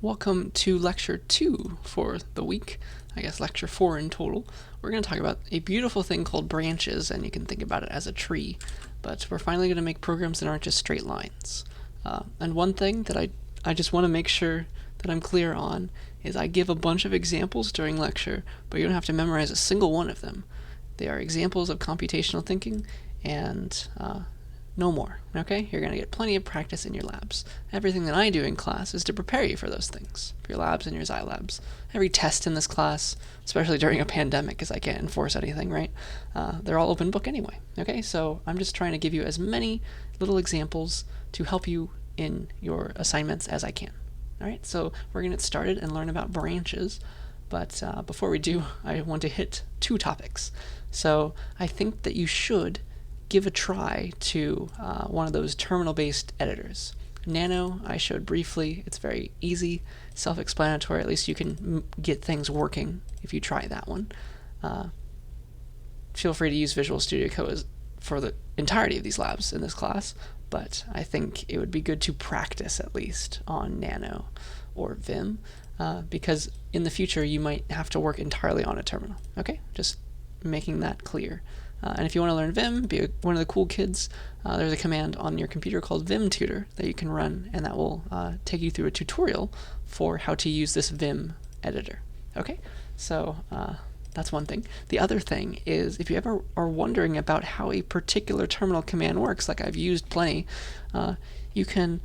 Welcome to lecture 2 for the week, I guess lecture 4 in total. We're going to talk about a beautiful thing called branches, and you can think about it as a tree, but we're finally going to make programs that aren't just straight lines. And one thing that I just want to make sure that I'm clear on is I give a bunch of examples during lecture, but you don't have to memorize a single one of them. They are examples of computational thinking, and no more, okay? You're going to get plenty of practice in your labs. Everything that I do in class is to prepare you for those things, for your labs and your Xi labs. Every test in this class, especially during a pandemic, because I can't enforce anything, right? They're all open book anyway, okay? So I'm just trying to give you as many little examples to help you in your assignments as I can. All right, so we're going to get started and learn about branches. But before we do, I want to hit 2 topics. So I think that you should give a try to one of those terminal-based editors. Nano, I showed briefly. It's very easy, self-explanatory. At least you can get things working if you try that one. Feel free to use Visual Studio Code for the entirety of these labs in this class, but I think it would be good to practice at least on Nano or Vim, because in the future you might have to work entirely on a terminal. Okay, just making that clear. And if you want to learn Vim, be one of the cool kids, there's a command on your computer called Vim Tutor that you can run, and that will take you through a tutorial for how to use this Vim editor. Okay, so that's one thing. The other thing is, if you ever are wondering about how a particular terminal command works, like I've used plenty, you can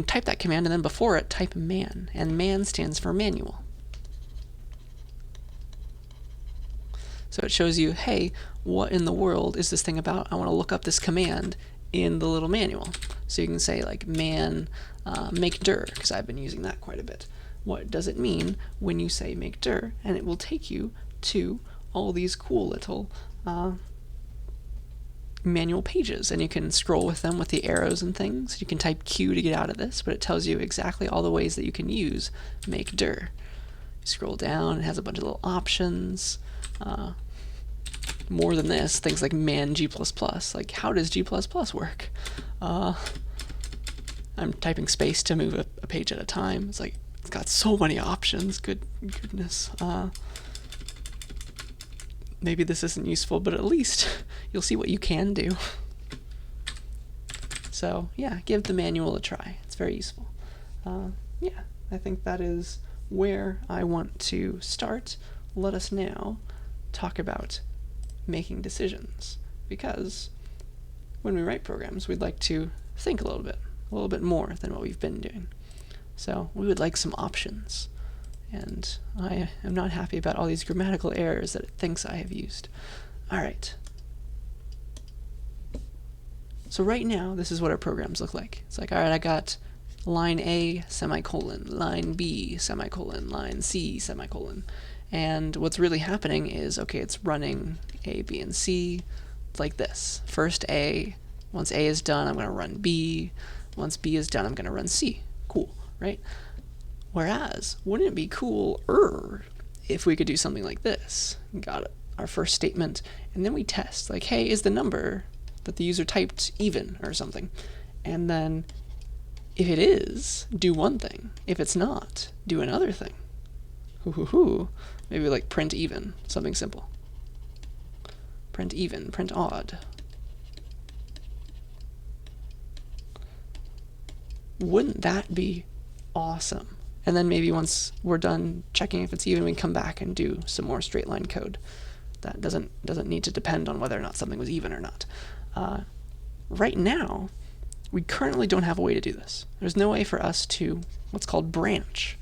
type that command, and then before it, type man, and man stands for manual. So it shows you, hey, what in the world is this thing about? I want to look up this command in the little manual. So you can say like man make dir, because I've been using that quite a bit. What does it mean when you say make dir? And it will take you to all these cool little manual pages, and you can scroll with them with the arrows and things. You can type Q to get out of this, but it tells you exactly all the ways that you can use make dir. You scroll down, it has a bunch of little options. More than this, things like man G++. Like, how does G++ work? I'm typing space to move a page at a time. It's like, it's got so many options. Goodness. Maybe this isn't useful, but at least you'll see what you can do. So, yeah, give the manual a try. It's very useful. Yeah, I think that is where I want to start. Let us now talk about making decisions, because when we write programs, we'd like to think a little bit more than what we've been doing. So we would like some options, and I am not happy about all these grammatical errors that it thinks I have used. All right. So right now, this is what our programs look like. It's like, all right, I got line A, semicolon, line B, semicolon, line C, semicolon. And what's really happening is, okay, it's running A, B, and C like this. First A, once A is done, I'm going to run B. Once B is done, I'm going to run C. Cool, right? Whereas, wouldn't it be cooler if we could do something like this? Got it. Our first statement, and then we test, like, hey, is the number that the user typed even or something? And then, if it is, do one thing. If it's not, do another thing. Maybe like print even, something simple. Print even, print odd. Wouldn't that be awesome? And then maybe once we're done checking if it's even, we can come back and do some more straight line code. That doesn't need to depend on whether or not something was even or not. Right now, we currently don't have a way to do this. There's no way for us to what's called branch.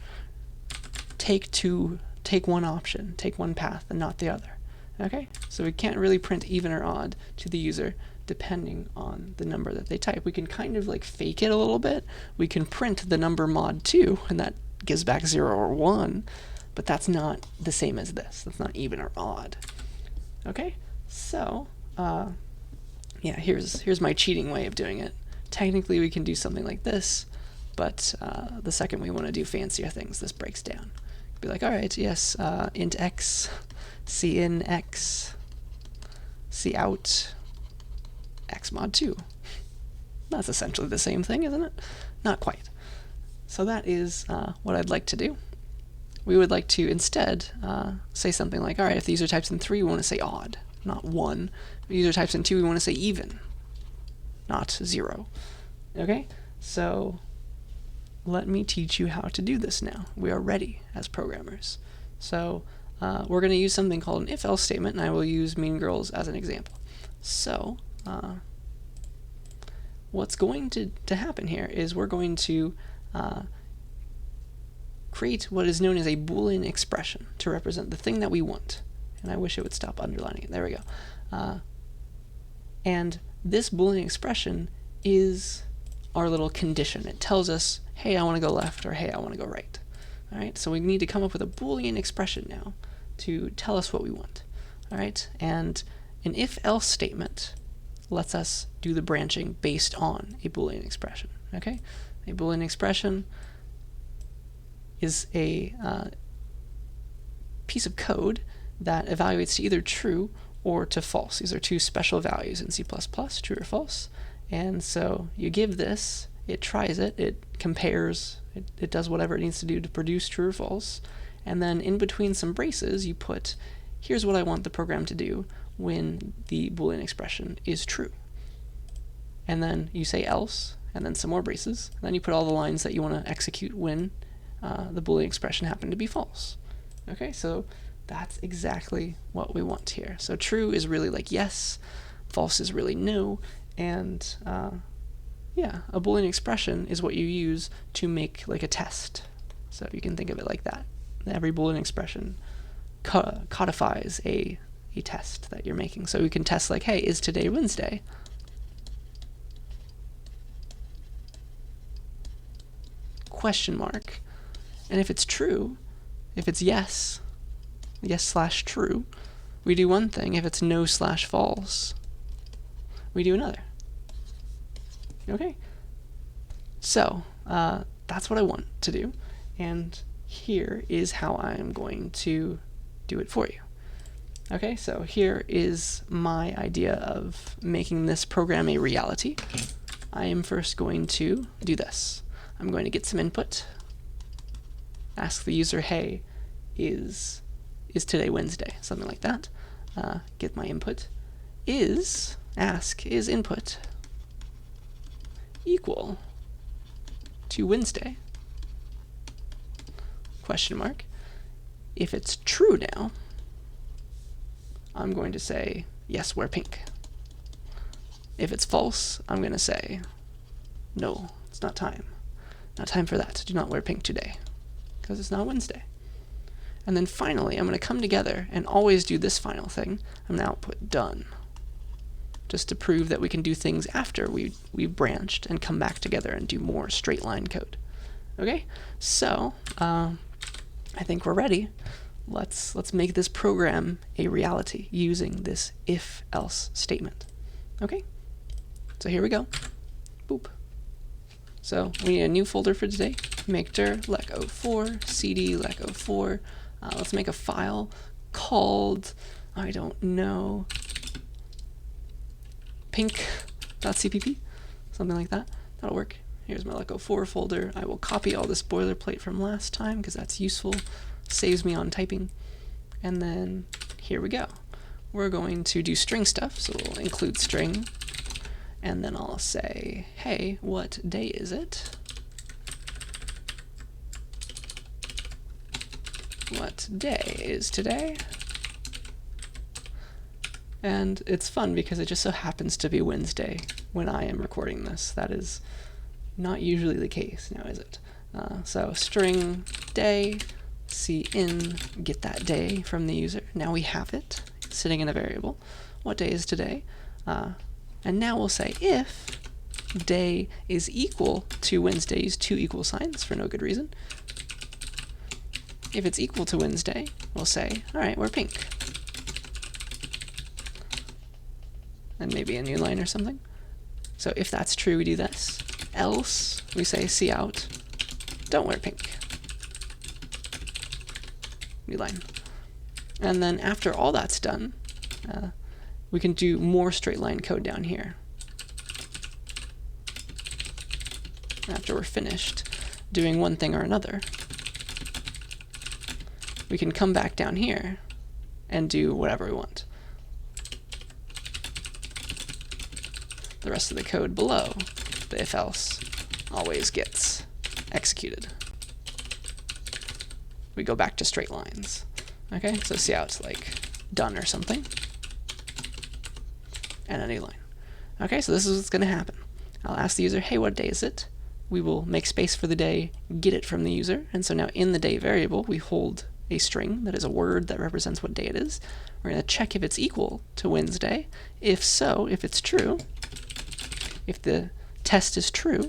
Take one option, take one path, and not the other. Okay? So we can't really print even or odd to the user depending on the number that they type. We can kind of like fake it a little bit. We can print the number mod 2, and that gives back 0 or 1, but that's not the same as this. That's not even or odd. Okay? So, yeah, here's my cheating way of doing it. Technically, we can do something like this, but the second we want to do fancier things, this breaks down. Be like, all right, yes, int x, c in x, c out, x mod 2. That's essentially the same thing, isn't it? Not quite. So that is what I'd like to do. We would like to instead say something like, all right, if the user types in 3, we want to say odd, not 1. If the user types in 2, we want to say even, not 0. Okay, so let me teach you how to do this now. We are ready as programmers. So we're going to use something called an if-else statement, and I will use Mean Girls as an example. So what's going to happen here is we're going to create what is known as a Boolean expression to represent the thing that we want. And I wish it would stop underlining it. There we go. And this Boolean expression is our little condition. It tells us, hey, I want to go left, or hey, I want to go right. All right, so we need to come up with a Boolean expression now to tell us what we want. All right, and an if-else statement lets us do the branching based on a Boolean expression. Okay, a Boolean expression is a piece of code that evaluates to either true or to false. These are two special values in C++, true or false. And so you give this, it tries it, it compares, it does whatever it needs to do to produce true or false, and then in between some braces you put, here's what I want the program to do when the Boolean expression is true. And then you say else, and then some more braces, and then you put all the lines that you want to execute when the Boolean expression happened to be false. Okay, so that's exactly what we want here. So true is really like yes, false is really no, and yeah, a Boolean expression is what you use to make like a test. So you can think of it like that. Every Boolean expression codifies a test that you're making. So we can test like, hey, is today Wednesday? Question mark. And if it's true, if it's yes slash true, we do one thing. If it's no slash false, we do another. Okay, so that's what I want to do, and here is how I'm going to do it for you. Okay, so here is my idea of making this program a reality. I am first going to do this. I'm going to get some input, ask the user, hey, is today Wednesday? Something like that. Get my input. Ask, is input equal to Wednesday? Question mark. If it's true now, I'm going to say, yes, wear pink. If it's false, I'm going to say, no, it's not time. Not time for that. Do not wear pink today, because it's not Wednesday. And then finally, I'm going to come together and always do this final thing. I'm going to output done, just to prove that we can do things after we've branched and come back together and do more straight line code. Okay, so I think we're ready. Let's make this program a reality using this if-else statement. Okay, so here we go. Boop. So we need a new folder for today. Make dir lec04 cd lec04. Let's make a file called, I don't know, pink.cpp, something like that. That'll work. Here's my lec04 folder. I will copy all this boilerplate from last time because that's useful. Saves me on typing. And then here we go. We're going to do string stuff, so we'll include string. And then I'll say, hey, what day is it? What day is today? And it's fun because it just so happens to be Wednesday when I am recording this. That is not usually the case now, is it? So string day, cin, get that day from the user. Now we have it sitting in a variable. What day is today? And now we'll say if day is equal to Wednesday's two equal signs for no good reason. If it's equal to Wednesday, we'll say, all right, we're pink. And maybe a new line or something. So if that's true, we do this. Else, we say cout, don't wear pink. New line. And then after all that's done, we can do more straight line code down here. After we're finished, doing one thing or another, we can come back down here and do whatever we want. The rest of the code below the if-else always gets executed. We go back to straight lines. Okay, so see how it's like done or something, and a new line. Okay, so this is what's going to happen. I'll ask the user, hey, what day is it? We will make space for the day, get it from the user, and so now in the day variable, we hold a string that is a word that represents what day it is. We're going to check if it's equal to Wednesday. If so, if it's true, if the test is true,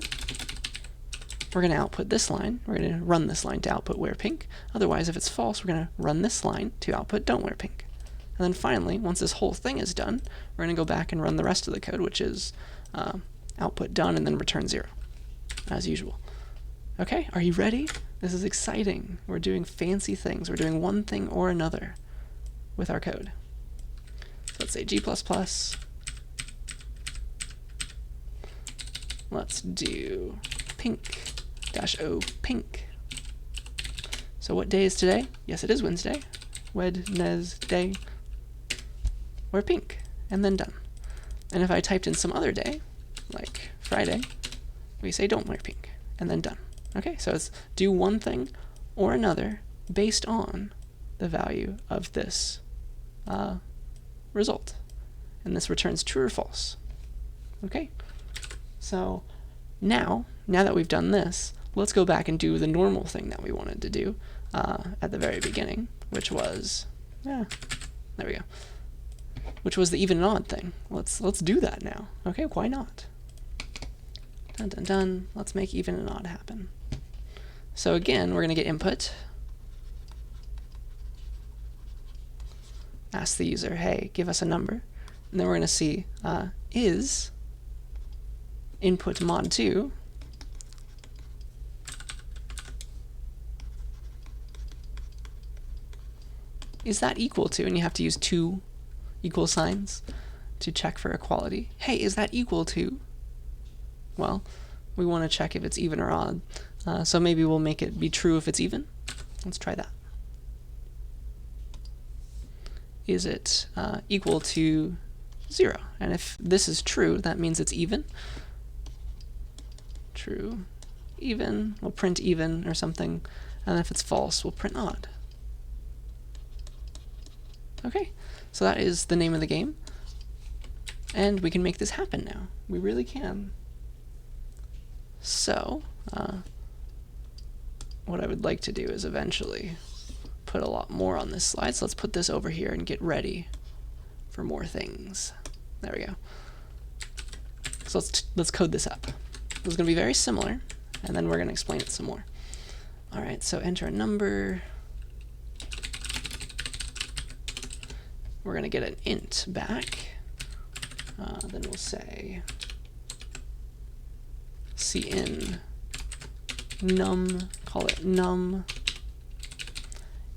we're going to output this line. We're going to run this line to output wear pink. Otherwise, if it's false, we're going to run this line to output don't wear pink. And then finally, once this whole thing is done, we're going to go back and run the rest of the code, which is output done and then return 0, as usual. Okay, are you ready? This is exciting. We're doing fancy things. We're doing one thing or another with our code. So let's say G++. Let's do pink-o pink. So what day is today? Yes, it is Wednesday. Wednesday. Wear pink. And then done. And if I typed in some other day, like Friday, we say don't wear pink. And then done. Okay, so it's do one thing or another based on the value of this result. And this returns true or false. Okay, so now that we've done this, let's go back and do the normal thing that we wanted to do at the very beginning, which was, there we go, which was the even and odd thing. Let's do that now. Okay, why not? Dun dun dun. Let's make even and odd happen. So again, we're going to get input. Ask the user, hey, give us a number. And then we're going to see is input mod 2 is that equal to, and you have to use 2 equal signs to check for equality. Hey, is that equal to? Well, we want to check if it's even or odd. So maybe we'll make it be true if it's even. Let's try that. Is it equal to 0? And if this is true, that means it's even. True, even, we'll print even or something. And if it's false, we'll print odd. Okay, so that is the name of the game. And we can make this happen now. We really can. So, what I would like to do is eventually put a lot more on this slide. So let's put this over here and get ready for more things. There we go. So let's code this up. This is going to be very similar, and then we're going to explain it some more. All right, so enter a number. We're going to get an int back. Then we'll say cin num, call it num.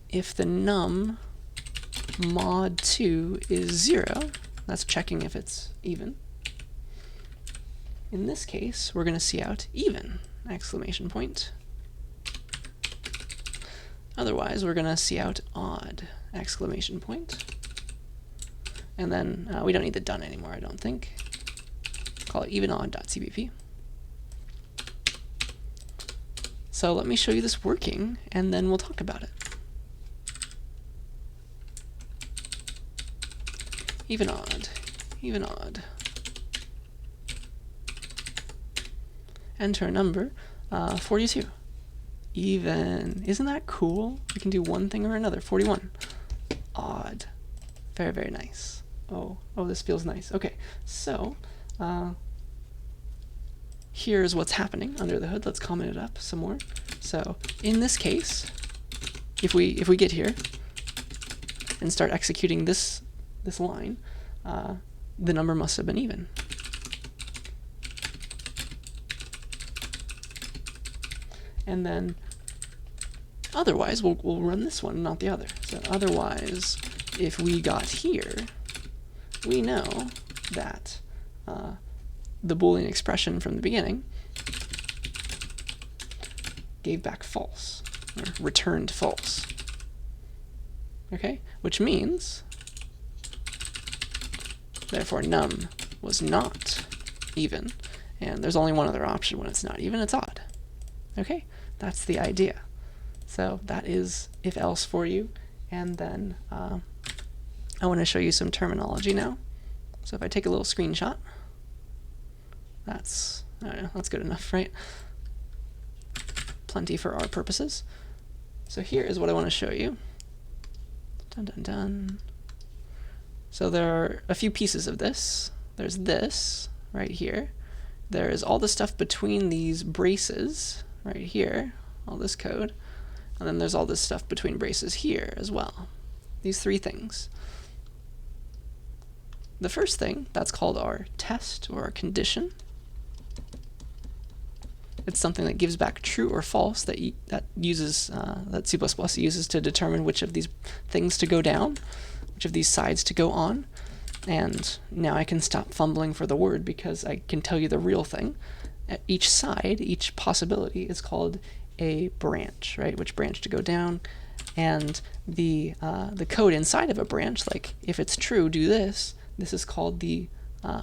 If the num mod 2 is 0, that's checking if it's even. In this case, we're going to see out even, exclamation point. Otherwise, we're going to see out odd, exclamation point. And then we don't need the done anymore, I don't think. Call it evenodd.cpp. So let me show you this working, and then we'll talk about it. Even odd, even odd. Enter a number, 42. Even, isn't that cool? We can do one thing or another. 41. Odd. Very, very nice. Oh, this feels nice. Okay, so here's what's happening under the hood. Let's comment it up some more. So in this case, if we get here and start executing this line, the number must have been even. And then otherwise, we'll run this one, not the other. So otherwise, if we got here, we know that the Boolean expression from the beginning gave back false, or returned false. Okay, which means, therefore num was not even, and there's only one other option when it's not even, it's odd. Okay, that's the idea. So that is if else for you, and then I want to show you some terminology now. So if I take a little screenshot, that's, I don't know, that's good enough, right? Plenty for our purposes. So here is what I want to show you. Dun dun dun. So there are a few pieces of this. There's this right here. There is all the stuff between these braces right here, all this code. And then there's all this stuff between braces here as well. These three things. The first thing, that's called our test or our condition. It's something that gives back true or false that that C++ uses to determine which of these things to go down, which of these sides to go on. And now I can stop fumbling for the word because I can tell you the real thing. At each side, each possibility is called a branch, right? Which branch to go down. And the code inside of a branch, like if it's true, do this. This is called the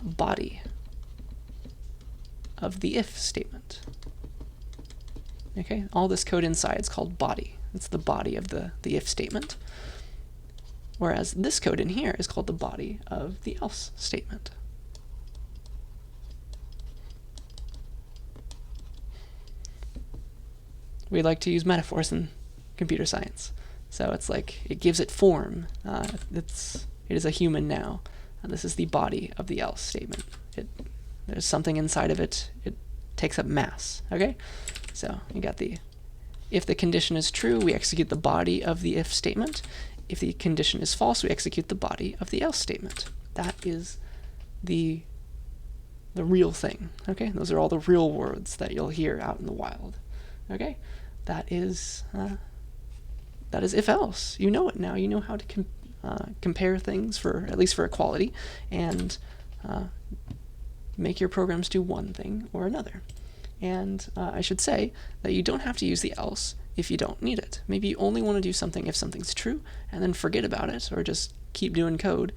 body of the if statement. Okay, all this code inside is called body. It's the body of the if statement. Whereas this code in here is called the body of the else statement. We like to use metaphors in computer science. So it's like, it gives it form. It is a human now. And this is the body of the else statement. There's something inside of it. It takes up mass. Okay? So you got if the condition is true, we execute the body of the if statement. If the condition is false, we execute the body of the else statement. That is the real thing. Okay? Those are all the real words that you'll hear out in the wild. Okay? That is if else. You know it now. You know how to compare things, at least for equality, and make your programs do one thing or another. And I should say that you don't have to use the else if you don't need it. Maybe you only want to do something if something's true, and then forget about it, or just keep doing code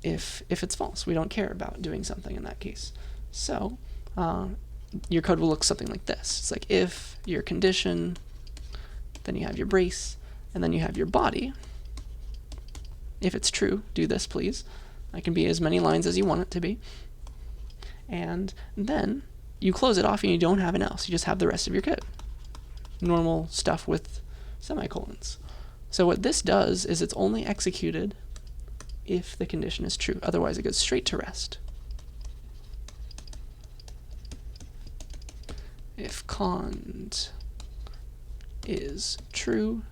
if it's false. We don't care about doing something in that case. So your code will look something like this. It's like if your condition, then you have your brace, and then you have your body. If it's true, do this, please. It can be as many lines as you want it to be. And then you close it off and you don't have an else. You just have the rest of your code. Normal stuff with semicolons. So what this does is it's only executed if the condition is true. Otherwise, it goes straight to rest. If cond is true,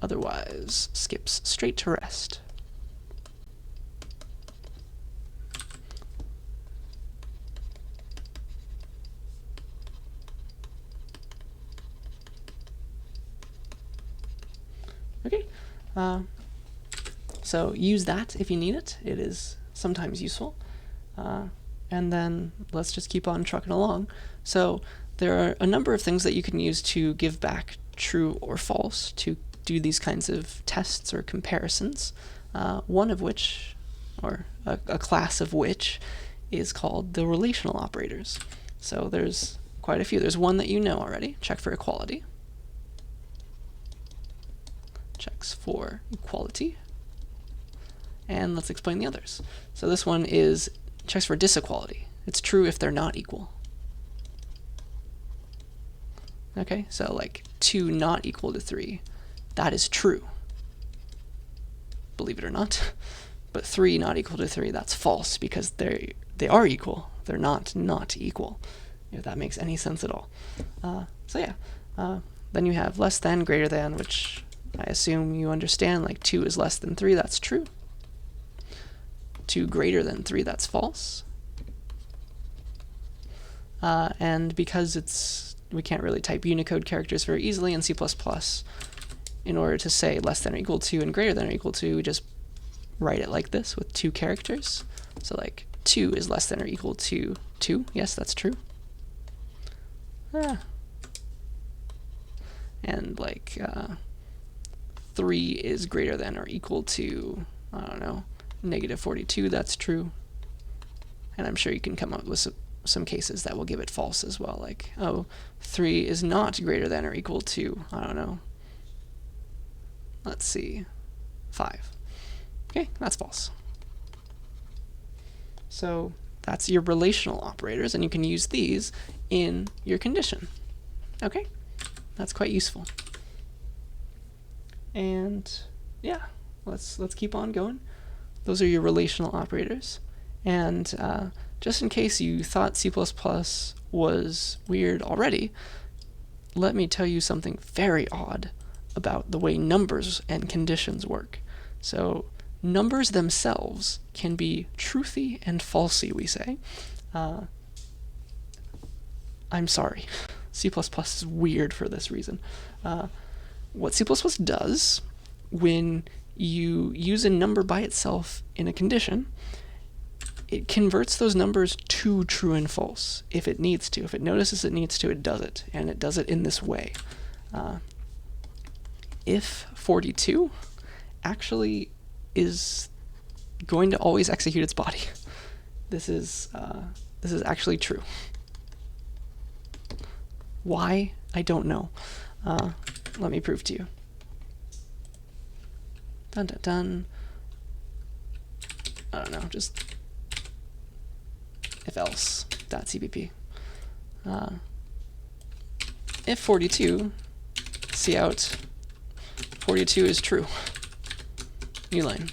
otherwise skips straight to rest. Okay, so use that if you need it. It is sometimes useful. And then let's just keep on trucking along. So there are a number of things that you can use to give back true or false, to do these kinds of tests or comparisons, one of which, or a class of which, is called the relational operators. So there's quite a few. There's one that you know already, check for equality. Checks for equality. And let's explain the others. So this one checks for disequality. It's true if they're not equal. Okay, so like 2 not equal to 3, that is true, believe it or not. But 3 not equal to 3, that's false, because they are equal. They're not equal, if that makes any sense at all. So yeah, then you have less than, greater than, which I assume you understand, like 2 is less than 3, that's true. 2 greater than 3, that's false. And because we can't really type Unicode characters very easily in C++, in order to say less than or equal to and greater than or equal to, we just write it like this with 2 characters. So like 2 is less than or equal to 2. Yes, that's true. And like 3 is greater than or equal to, I don't know, negative 42, that's true. And I'm sure you can come up with some cases that will give it false as well, like, oh, 3 is not greater than or equal to, I don't know, let's see, 5. Okay, that's false. So that's your relational operators, and you can use these in your condition. Okay, that's quite useful. And yeah, let's keep on going. Those are your relational operators. And just in case you thought C++ was weird already, let me tell you something very odd about the way numbers and conditions work. So numbers themselves can be truthy and falsy, we say. I'm sorry. C++ is weird for this reason. What C++ does when you use a number by itself in a condition, it converts those numbers to true and false if it needs to. If it notices it needs to, it does it, and it does it in this way. If 42 actually is going to always execute its body. This is actually true. Why? I don't know. Let me prove to you. Dun dun dun. I don't know, just if else.cpp. If 42, cout 42 is true. New line.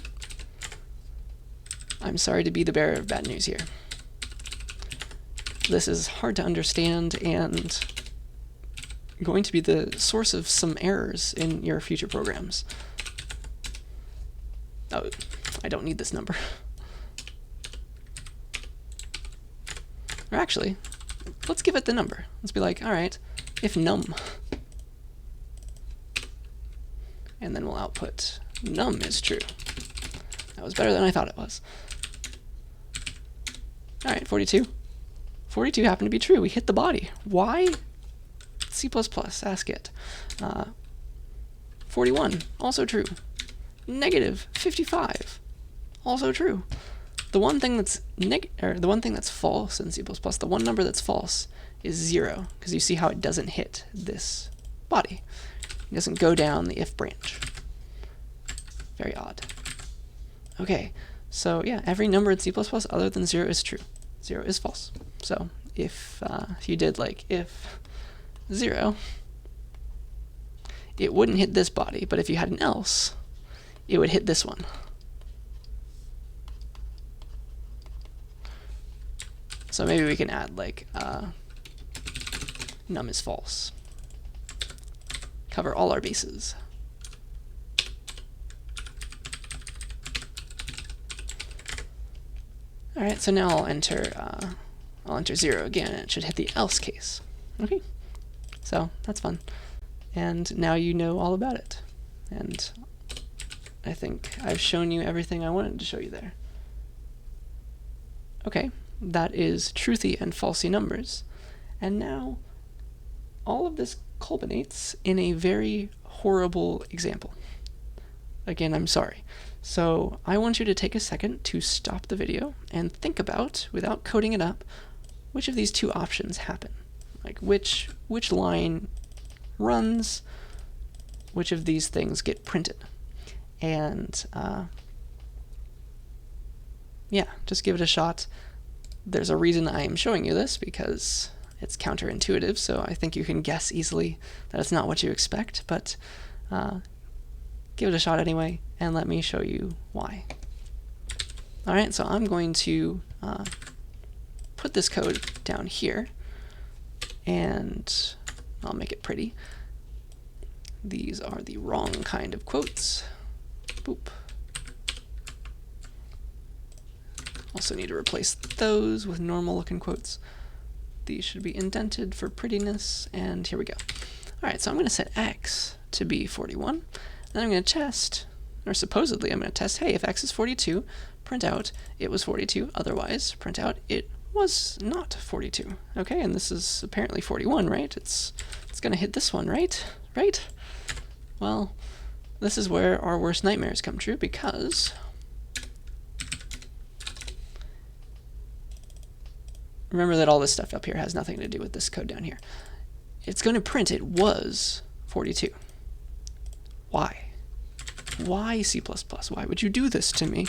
I'm sorry to be the bearer of bad news here. This is hard to understand and going to be the source of some errors in your future programs. Oh, I don't need this number. Or actually, let's give it the number. Let's be like, all right, if num, and then we'll output num is true. That was better than I thought it was. All right, 42. 42 happened to be true. We hit the body. Why? C++, ask it. 41, also true. Negative 55, also true. The one thing that's the one thing that's false in C++, the one number that's false is 0, because you see how it doesn't hit this body. It doesn't go down the if branch. Very odd. Okay, so yeah, every number in C++ other than 0 is true. 0 is false. So if you did like if 0, it wouldn't hit this body, but if you had an else, it would hit this one. So maybe we can add like num is false. Cover all our bases. All right, so now I'll enter 0 again, and it should hit the else case. Okay, so that's fun. And now you know all about it. And I think I've shown you everything I wanted to show you there. Okay, that is truthy and falsy numbers. And now all of this culminates in a very horrible example. Again, I'm sorry. So I want you to take a second to stop the video and think about, without coding it up, which of these two options happen. Like which line runs, which of these things get printed. And yeah, just give it a shot. There's a reason I am showing you this, because it's counterintuitive, so I think you can guess easily that it's not what you expect, but give it a shot anyway, and let me show you why. Alright, so I'm going to put this code down here, and I'll make it pretty. These are the wrong kind of quotes. Boop. Also need to replace those with normal looking quotes. These should be indented for prettiness, and here we go. Alright, so I'm going to set x to be 41, then I'm going to test, or supposedly I'm going to test, hey, if x is 42, print out it was 42, otherwise print out it was not 42. Okay, and this is apparently 41, right? It's going to hit this one, right? Right? Well, this is where our worst nightmares come true, because remember that all this stuff up here has nothing to do with this code down here. It's going to print it was 42. Why? Why C++? Why would you do this to me?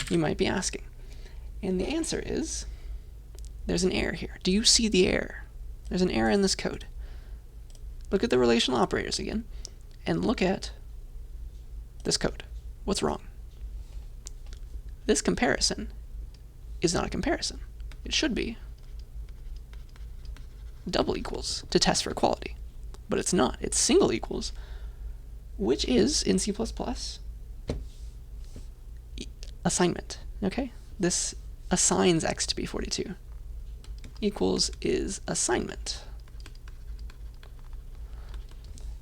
You might be asking. And the answer is, there's an error here. Do you see the error? There's an error in this code. Look at the relational operators again, and look at this code. What's wrong? This comparison is not a comparison. It should be double equals to test for equality, but it's not. It's single equals, which is, in C++, assignment. Okay? This assigns x to be 42. Equals is assignment.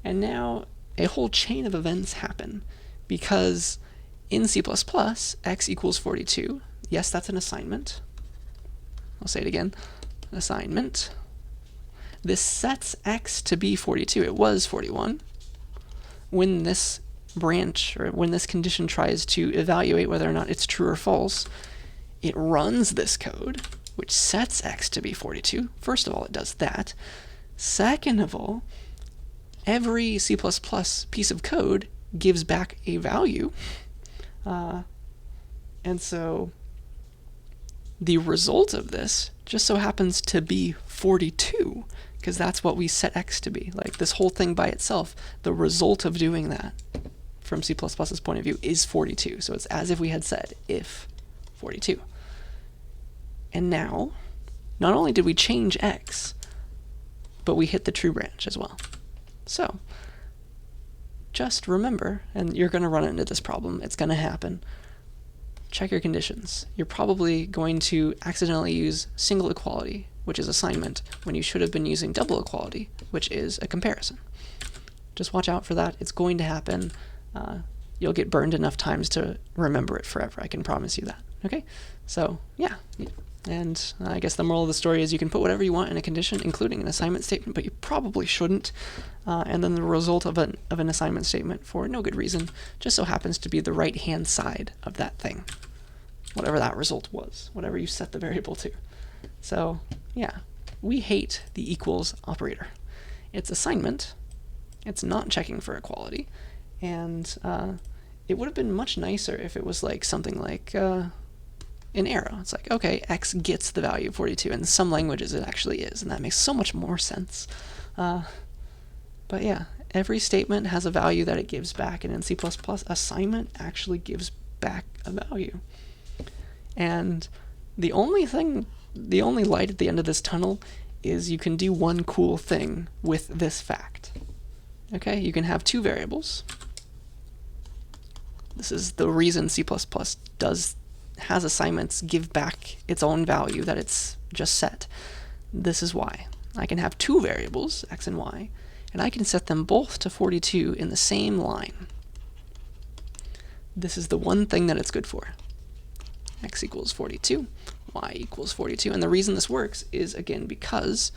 And now a whole chain of events happen, because in C++, x equals 42. Yes, that's an assignment. I'll say it again. Assignment. This sets x to be 42. It was 41. When this branch, or when this condition tries to evaluate whether or not it's true or false, it runs this code, which sets x to be 42. First of all, it does that. Second of all, every C++ piece of code gives back a value. And so the result of this just so happens to be 42, because that's what we set x to be. Like, this whole thing by itself, the result of doing that from C++'s point of view is 42. So it's as if we had said if 42. And now, not only did we change x, but we hit the true branch as well. So just remember, and you're going to run into this problem, it's going to happen, check your conditions. You're probably going to accidentally use single equality, which is assignment, when you should have been using double equality, which is a comparison. Just watch out for that. It's going to happen. You'll get burned enough times to remember it forever. I can promise you that. Okay? So, yeah. And I guess the moral of the story is you can put whatever you want in a condition, including an assignment statement, but you probably shouldn't. And then the result of an assignment statement, for no good reason, just so happens to be the right-hand side of that thing, whatever that result was, whatever you set the variable to. So, yeah, we hate the equals operator. It's assignment. It's not checking for equality. And it would have been much nicer if it was like something like an arrow. It's like, okay, x gets the value of 42. In some languages it actually is, and that makes so much more sense. But yeah, every statement has a value that it gives back, and in C++, assignment actually gives back a value. And the only light at the end of this tunnel is you can do one cool thing with this fact. Okay, you can have two variables. This is the reason C++ has assignments give back its own value that it's just set. This is why. I can have two variables, x and y, and I can set them both to 42 in the same line. This is the one thing that it's good for. X equals 42, y equals 42, and the reason this works is, again, because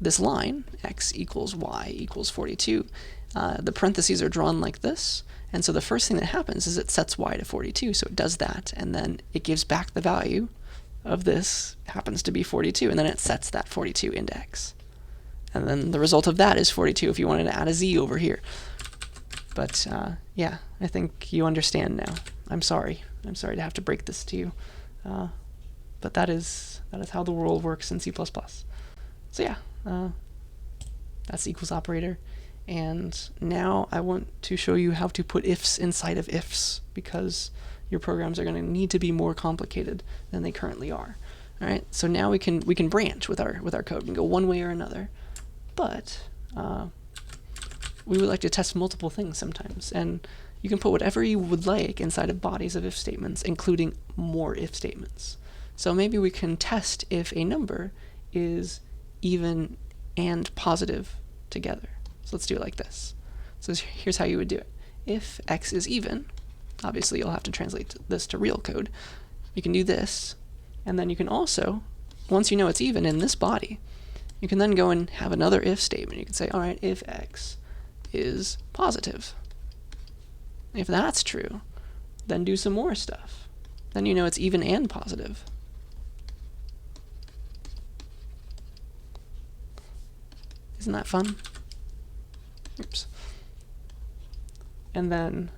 this line, x equals y equals 42, the parentheses are drawn like this, and so the first thing that happens is it sets y to 42, so it does that, and then it gives back the value of this, happens to be 42, and then it sets that 42 into x. And then the result of that is 42 if you wanted to add a z over here. But yeah, I think you understand now. I'm sorry. I'm sorry to have to break this to you. But that is how the world works in C++. So yeah, that's the equals operator. And now I want to show you how to put ifs inside of ifs, because your programs are going to need to be more complicated than they currently are. All right, so now we can branch with our code. We can go one way or another, but we would like to test multiple things sometimes, and you can put whatever you would like inside of bodies of if statements, including more if statements. So maybe we can test if a number is even and positive together. So let's do it like this. So here's how you would do it. If x is even, obviously you'll have to translate this to real code. You can do this, and then you can also once you know it's even in this body, you can then go and have another if statement. You can say, all right, if x is positive. If that's true, then do some more stuff. Then you know it's even and positive. Isn't that fun? Oops. And then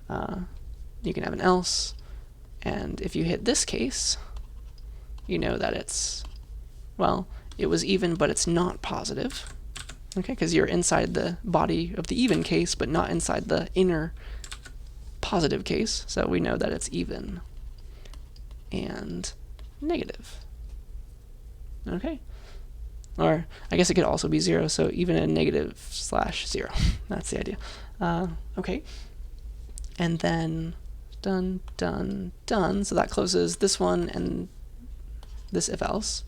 you can have an else, and if you hit this case, you know that it's, well, it was even, but it's not positive. Okay, because you're inside the body of the even case, but not inside the inner positive case, so we know that it's even and negative. Okay. Or I guess it could also be 0, so even and negative / 0. That's the idea. Okay. And then done, done, done. So that closes this one and this if else.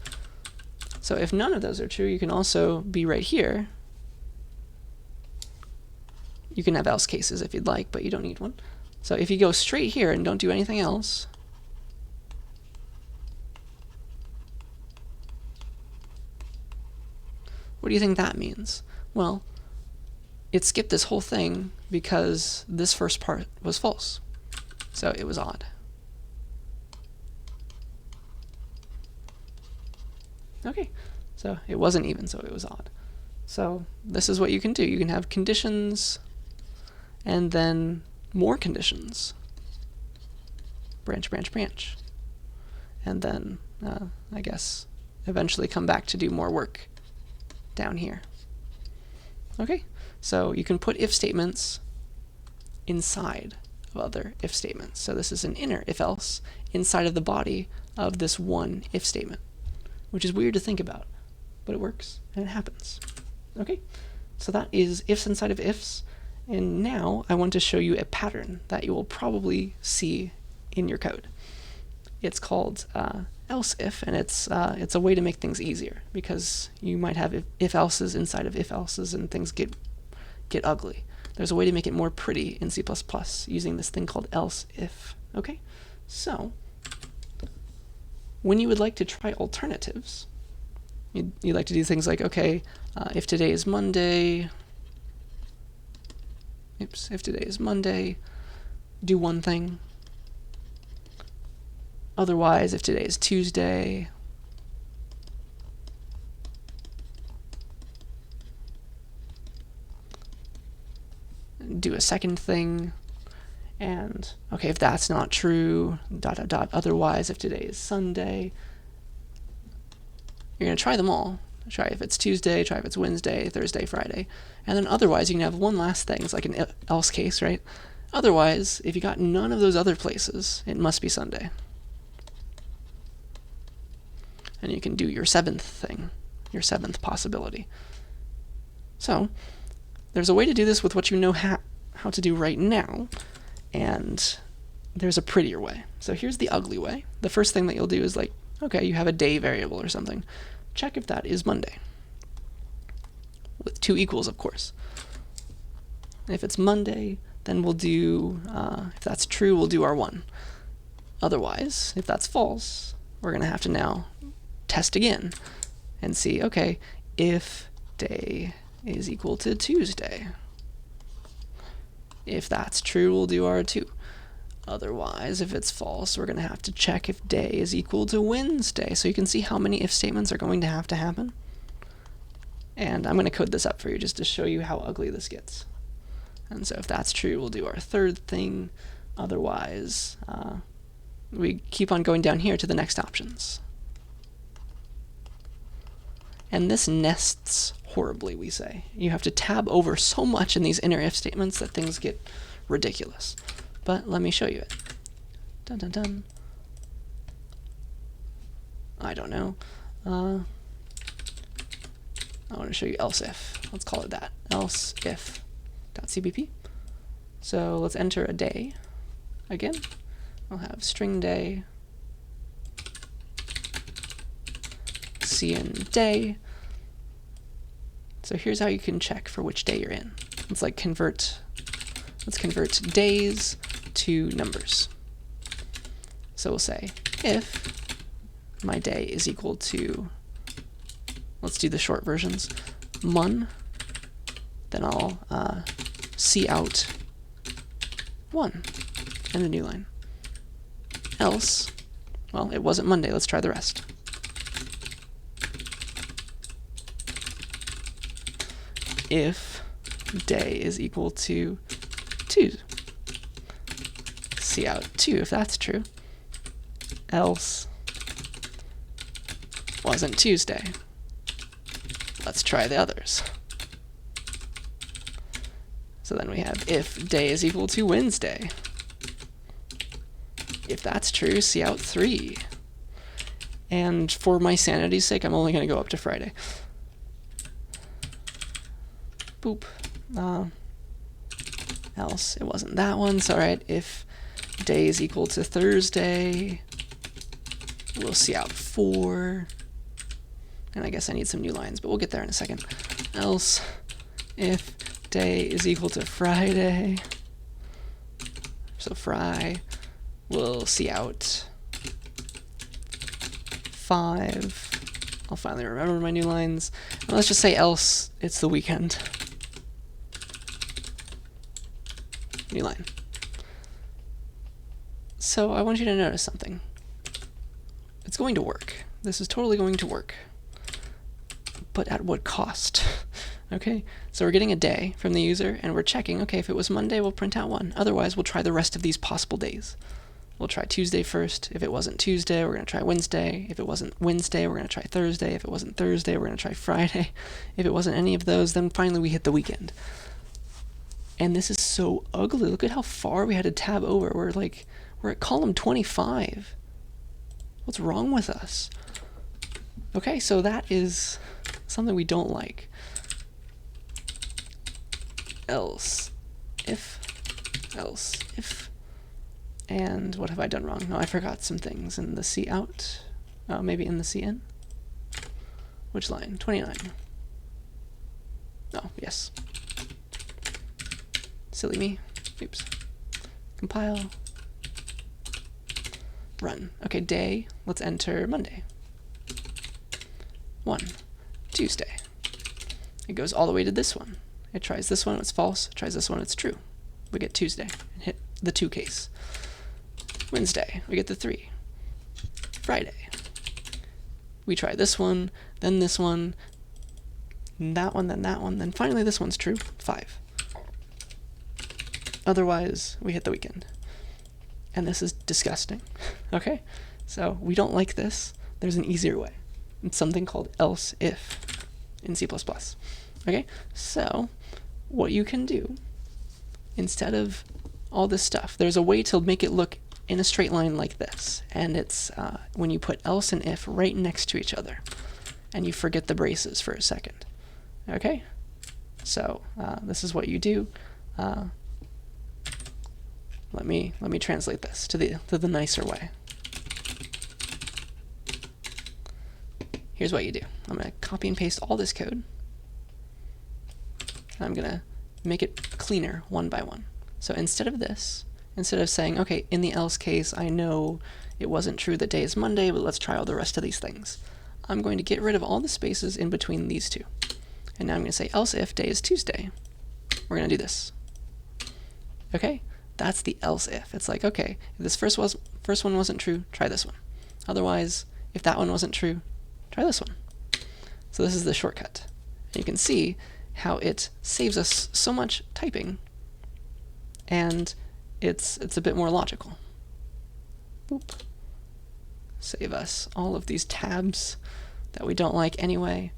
So if none of those are true, you can also be right here. You can have else cases if you'd like, but you don't need one. So if you go straight here and don't do anything else, what do you think that means? Well, it skipped this whole thing because this first part was false. So it was odd. Okay, so it wasn't even, so it was odd. So this is what you can do. You can have conditions and then more conditions. Branch, branch, branch. And then, I guess, eventually come back to do more work down here. Okay, so you can put if statements inside of other if statements. So this is an inner if-else inside of the body of this one if statement, which is weird to think about, but it works and it happens. Okay, so that is ifs inside of ifs, and now I want to show you a pattern that you will probably see in your code. It's called Elsif, and it's a way to make things easier, because you might have if-elses inside of if-elses and things get ugly. There's a way to make it more pretty in C++ using this thing called Elsif. Okay, so when you would like to try alternatives, you'd like to do things like, okay, if today is Monday, if today is Monday, do one thing. Otherwise, if today is Tuesday, do a second thing. And okay, if that's not true, ... Otherwise, if today is Sunday, you're going to try them all. Try if it's Tuesday, try if it's Wednesday, Thursday, Friday. And then otherwise, you can have one last thing. It's like an else case, right? Otherwise, if you got none of those other places, it must be Sunday. And you can do your seventh thing, your seventh possibility. So there's a way to do this with what you know how to do right now, and there's a prettier way. So here's the ugly way. The first thing that you'll do is like, okay, you have a day variable or something. Check if that is Monday. With 2 equals, of course. If it's Monday, then we'll do, if that's true, we'll do our 1. Otherwise, if that's false, we're going to have to now test again and see, okay, if day is equal to Tuesday. If that's true, we'll do our 2. Otherwise, if it's false, we're going to have to check if day is equal to Wednesday. So you can see how many if statements are going to happen. And I'm going to code this up for you just to show you how ugly this gets. And so if that's true, we'll do our 3rd thing. Otherwise, we keep on going down here to the next options. And this nests horribly, we say. You have to tab over so much in these inner if statements that things get ridiculous. But let me show you it. Dun dun dun. I don't know. I want to show you Elsif. Let's call it that. Elsif.cpp. So let's enter a day. Again, I'll have string day, cin day. So here's how you can check for which day you're in. Let's convert days to numbers. So we'll say if my day is equal to let's do the short versions. Mon, then I'll cout 1 and a new line. Else, well, it wasn't Monday, let's try the rest. If day is equal to 2, cout 2 if that's true. Else wasn't Tuesday. Let's try the others. So then we have if day is equal to Wednesday. If that's true, cout 3. And for my sanity's sake, I'm only going to go up to Friday. Boop. Else, it wasn't that one. So, alright, if day is equal to Thursday, we'll cout 4. And I guess I need some new lines, but we'll get there in a second. Else, if day is equal to Friday, so fry, we'll cout 5. I'll finally remember my new lines. And let's just say else, it's the weekend. New line. So I want you to notice something. It's going to work. This is totally going to work. But at what cost? Okay, so we're getting a day from the user, and we're checking, okay, if it was Monday, we'll print out 1. Otherwise, we'll try the rest of these possible days. We'll try Tuesday first. If it wasn't Tuesday, we're going to try Wednesday. If it wasn't Wednesday, we're going to try Thursday. If it wasn't Thursday, we're going to try Friday. If it wasn't any of those, then finally we hit the weekend. And this is so ugly. Look at how far we had to tab over. We're at column 25. What's wrong with us? Okay, so that is something we don't like. Else if, and what have I done wrong? No, I forgot some things in the cout. Maybe in the cin. Which line? 29. Oh, yes. Silly me. Oops. Compile. Run. Okay, day. Let's enter Monday. 1. Tuesday. It goes all the way to this one. It tries this one, it's false. It tries this one, it's true. We get Tuesday and hit the 2 case. Wednesday, we get the 3. Friday. We try this one, then this one, that one, then finally this one's true, 5. Otherwise, we hit the weekend. And this is disgusting. Okay? So we don't like this. There's an easier way. It's something called else if in C++. Okay? So what you can do, instead of all this stuff, there's a way to make it look in a straight line like this. And it's when you put else and if right next to each other. And you forget the braces for a second. Okay? So this is what you do. Let me translate this to the nicer way. Here's what you do. I'm going to copy and paste all this code. And I'm going to make it cleaner one by one. So instead of this, instead of saying, okay, in the else case, I know it wasn't true that day is Monday, but let's try all the rest of these things. I'm going to get rid of all the spaces in between these two. And now I'm going to say else if day is Tuesday. We're going to do this. Okay? That's the else if. It's like, okay, if this first one wasn't true, try this one. Otherwise, if that one wasn't true, try this one. So this is the shortcut. And you can see how it saves us so much typing, and it's a bit more logical. Boop. Save us all of these tabs that we don't like anyway.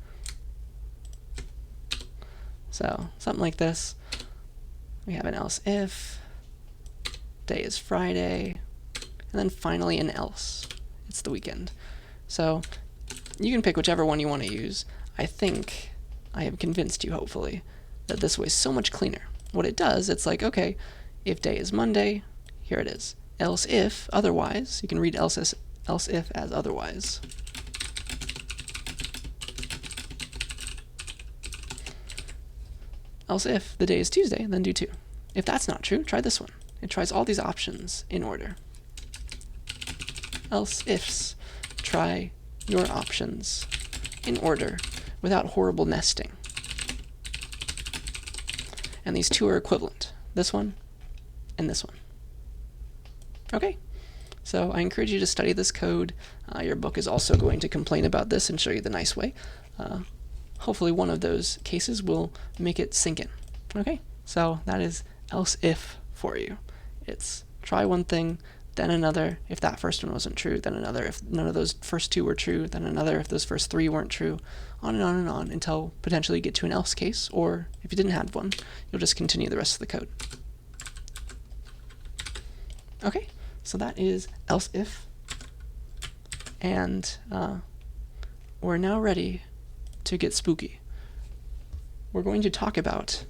So something like this. We have an else if, day is Friday, and then finally an else. It's the weekend. So you can pick whichever one you want to use. I think I have convinced you, hopefully, that this way is so much cleaner. What it does, it's like, okay, if day is Monday, here it is. Else if, otherwise, you can read else if as otherwise. Else if the day is Tuesday, then do 2. If that's not true, try this one. It tries all these options in order. Else ifs, try your options in order without horrible nesting. And these two are equivalent, this one and this one. Okay, so I encourage you to study this code. Your book is also going to complain about this and show you the nice way. Hopefully one of those cases will make it sink in. Okay, so that is Elsif for you. It's try one thing, then another. If that first one wasn't true, then another. If none of those first two were true, then another. If those first three weren't true, on and on until potentially you get to an else case, or if you didn't have one, you'll just continue the rest of the code. Okay, so that is else if, and we're now ready to get spooky. We're going to talk about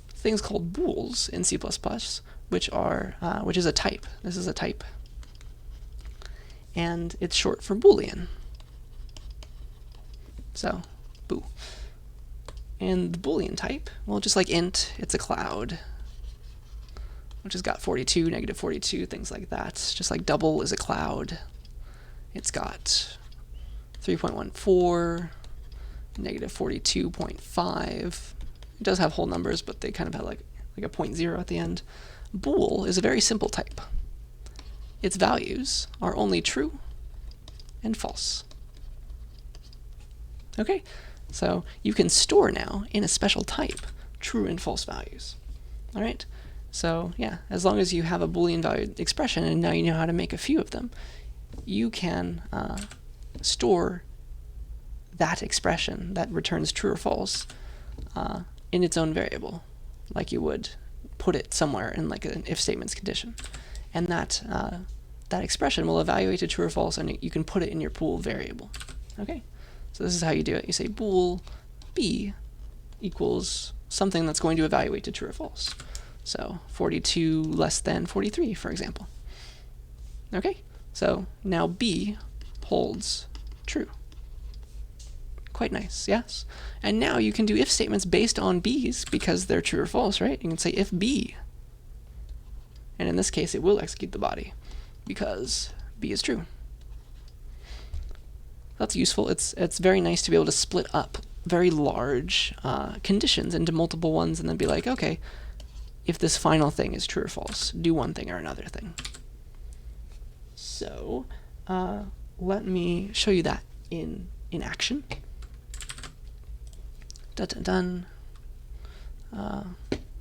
things called bools in C++, which is a type. This is a type, and it's short for Boolean. So, boo. And the Boolean type, well, just like int, it's a cloud, which has got 42, negative 42, things like that. Just like double is a cloud. It's got 3.14, negative 42.5. It does have whole numbers, but they kind of have like a 0.0 at the end. Bool is a very simple type. Its values are only true and false. Okay, so you can store now in a special type true and false values. All right, so yeah, as long as you have a Boolean valued expression and now you know how to make a few of them, you can store that expression that returns true or false in its own variable, like you would put it somewhere in like an if statement's condition. And that expression will evaluate to true or false, and you can put it in your bool variable. Okay, so this is how you do it. You say bool b equals something that's going to evaluate to true or false. So 42 less than 43, for example. Okay, so now b holds true. Quite nice, yes? And now you can do if statements based on b's because they're true or false, right? You can say if b, and in this case it will execute the body because b is true. That's useful. It's very nice to be able to split up very large conditions into multiple ones and then be like, okay, if this final thing is true or false, do one thing or another thing. So let me show you that in action. Dun. I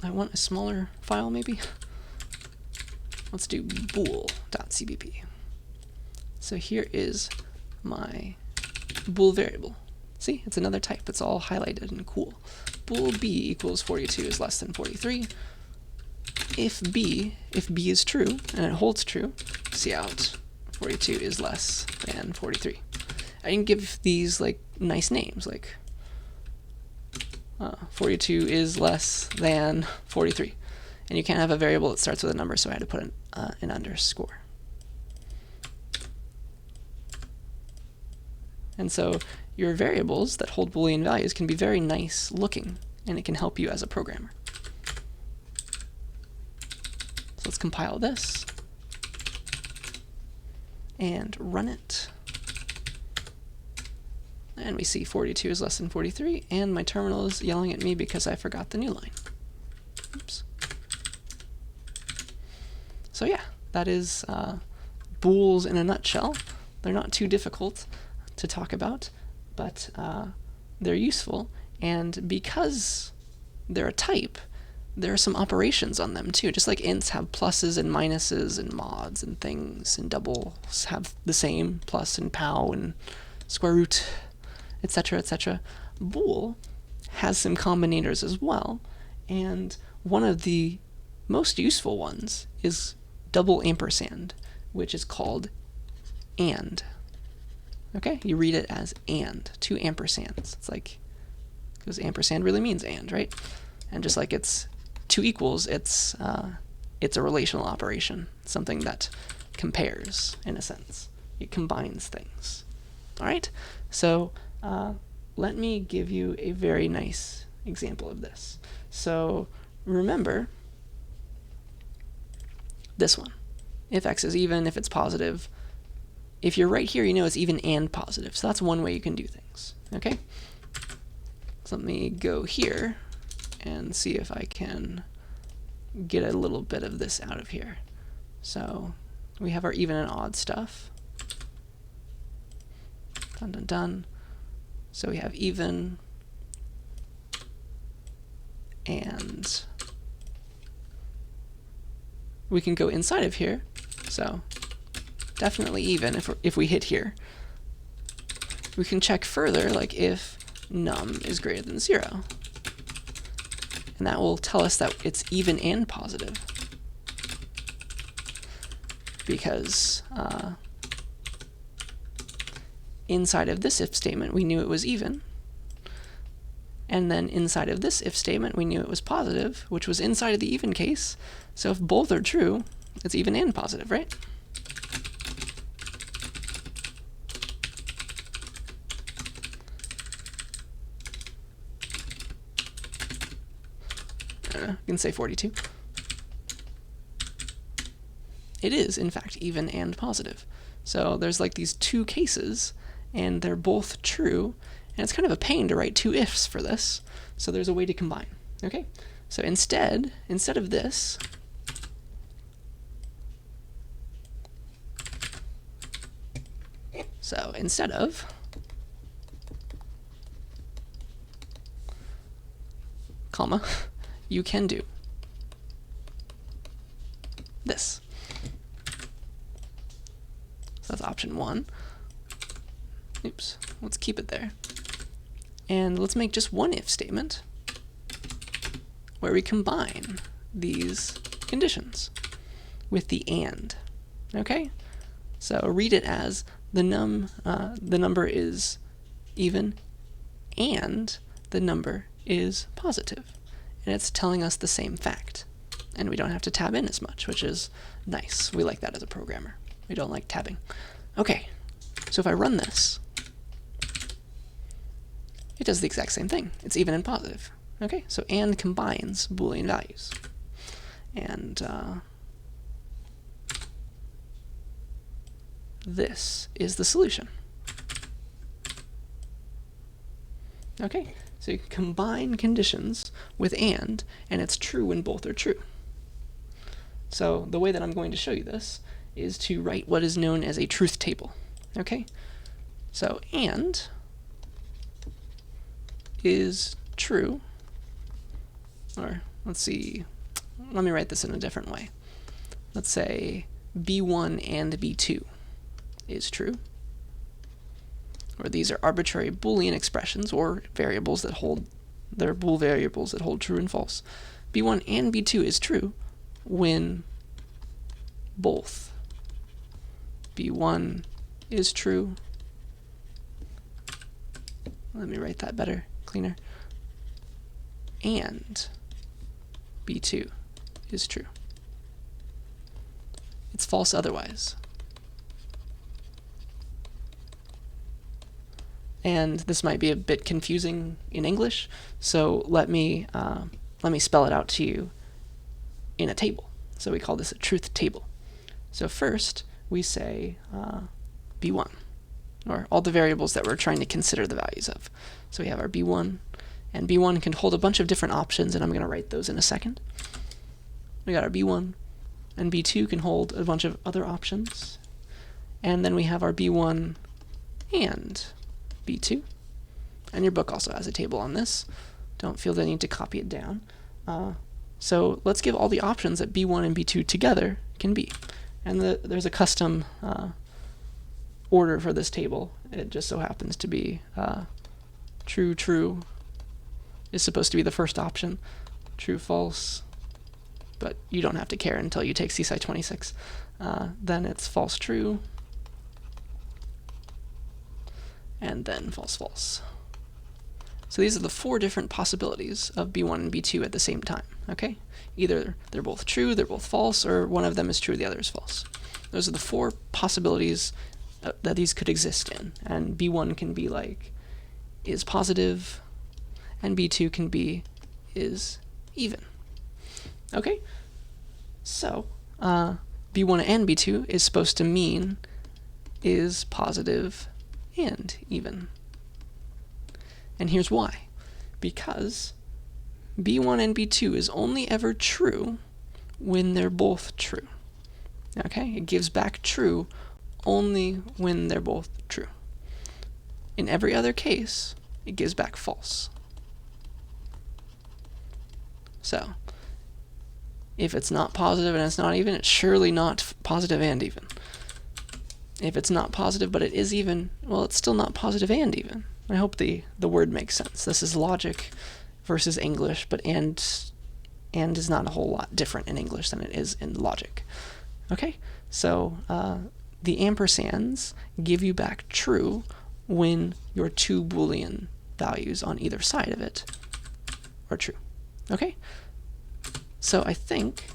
want a smaller file, maybe. Let's do bool.cbp. So here is my bool variable. See, it's another type. It's all highlighted and cool. Bool b equals 42 is less than 43. If b is true, and it holds true, cout 42 is less than 43. I can give these like nice names, like 42 is less than 43. And you can't have a variable that starts with a number, so I had to put an underscore. And so your variables that hold Boolean values can be very nice looking, and it can help you as a programmer. So let's compile this and run it. And we see 42 is less than 43, and my terminal is yelling at me because I forgot the new line. Oops. So yeah, that is bools in a nutshell. They're not too difficult to talk about, but they're useful, and because they're a type, there are some operations on them too. Just like ints have pluses and minuses and mods and things, and doubles have the same, plus and pow and square root, etc., etc. Bool has some combinators as well, and one of the most useful ones is double ampersand, which is called and. Okay, you read it as and, two ampersands. It's like, because ampersand really means and, right? And just like it's two equals, it's a relational operation, something that compares, in a sense. It combines things. All right, so let me give you a very nice example of this. So remember this one. If x is even, if it's positive. If you're right here, you know it's even and positive. So that's one way you can do things. Okay? So let me go here and see if I can get a little bit of this out of here. So we have our even and odd stuff. Dun dun dun. So we have even and we can go inside of here. So definitely even if we hit here. We can check further, like if num is greater than 0. And that will tell us that it's even and positive. Because inside of this if statement, we knew it was even. And then inside of this if statement, we knew it was positive, which was inside of the even case. So if both are true, it's even and positive, right? You can say 42. It is, in fact, even and positive. So there's like these two cases, and they're both true, and it's kind of a pain to write two ifs for this, so there's a way to combine. Okay, so instead of this, comma, you can do this. So that's option 1. Oops, let's keep it there. And let's make just one if statement where we combine these conditions with the and. Okay? So read it as the number is even and the number is positive. And it's telling us the same fact. And we don't have to tab in as much, which is nice. We like that as a programmer. We don't like tabbing. Okay, so if I run this, it does the exact same thing. It's even and positive. Okay, so and combines Boolean values. And this is the solution. Okay, so you can combine conditions with and it's true when both are true. So the way that I'm going to show you this is to write what is known as a truth table. Okay, so and is true, or let's see, let me write this in a different way. Let's say b1 and b2 is true, or these are arbitrary Boolean expressions or variables that hold, they're bool variables that hold true and false. b1 and b2 is true when both b1 is true, let me write that better, cleaner, and b2 is true. It's false otherwise. And this might be a bit confusing in English, so let me spell it out to you in a table. So we call this a truth table. So first we say b1, or all the variables that we're trying to consider the values of. So we have our b1, and b1 can hold a bunch of different options, and I'm going to write those in a second. We got our b1, and b2 can hold a bunch of other options. And then we have our b1 and b2. And your book also has a table on this. Don't feel the need to copy it down. So let's give all the options that b1 and b2 together can be. And there's a custom order for this table. It just so happens to be true, true is supposed to be the first option. True, false, but you don't have to care until you take CSCI 26. Then it's false, true, and then false, false. So these are the 4 different possibilities of b1 and b2 at the same time. Okay? Either they're both true, they're both false, or one of them is true, the other is false. Those are the 4 possibilities that these could exist in. And b1 can be like is positive, and b2 can be is even. Okay? So b1 and b2 is supposed to mean is positive and even. And here's why. because B1 and B2 is only ever true when they're both true. Okay, it gives back true only when they're both true. In every other case, it gives back false. So, if it's not positive and it's not even, it's surely not positive and even. If it's not positive but it is even, well, it's still not positive and even. I hope the word makes sense. This is logic versus English, but and is not a whole lot different in English than it is in logic. Okay, so the ampersands give you back true when your two Boolean values on either side of it are true. Okay, so I think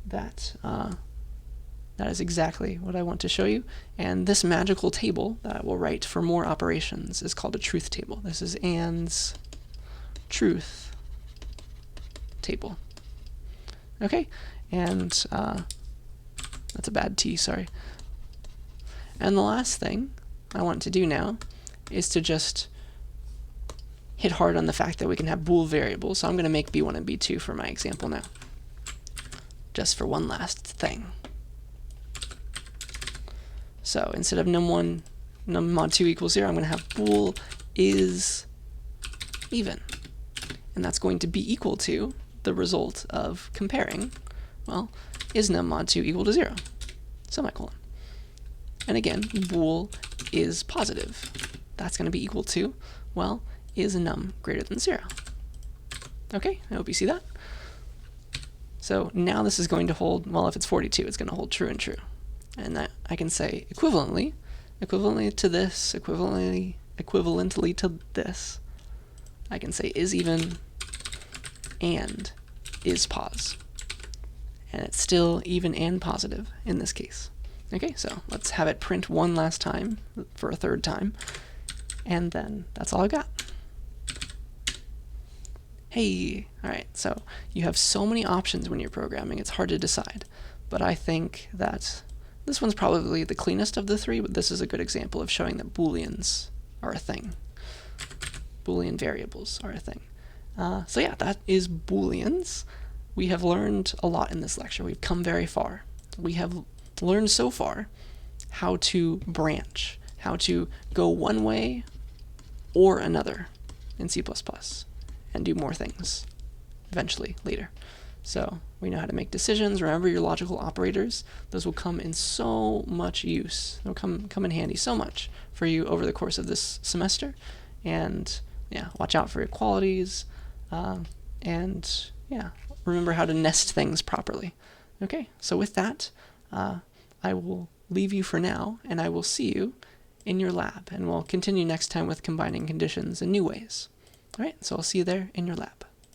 that that is exactly what I want to show you. And this magical table that I will write for more operations is called a truth table. This is Ann's truth table. Okay, and that's a bad T, sorry. And the last thing I want to do now is to just hit hard on the fact that we can have bool variables. So I'm going to make B1 and B2 for my example now, just for one last thing. So instead of num1, num mod 2 equals 0, I'm going to have bool is even. And that's going to be equal to the result of comparing, well, is num mod 2 equal to 0? Semicolon. And again, bool is positive. That's going to be equal to, well, is num greater than 0? Okay, I hope you see that. So now this is going to hold, well, if it's 42, it's going to hold true and true. And that I can say equivalently to this, equivalently to this, I can say is even and is pos. And it's still even and positive in this case. Okay, so let's have it print one last time for a third time, and then that's all I got. Hey, all right, so you have so many options when you're programming, it's hard to decide. But I think that this one's probably the cleanest of the three, but this is a good example of showing that Booleans are a thing. Boolean variables are a thing. So yeah, that is Booleans. We have learned a lot in this lecture. We've come very far. We have learned so far how to branch, how to go one way or another in C++ and do more things eventually later. So we know how to make decisions. Remember your logical operators. Those will come in so much use. They'll come in handy so much for you over the course of this semester. And yeah, watch out for equalities. And yeah, remember how to nest things properly. Okay, so with that, I will leave you for now, and I will see you in your lab. And we'll continue next time with combining conditions in new ways. All right, so I'll see you there in your lab.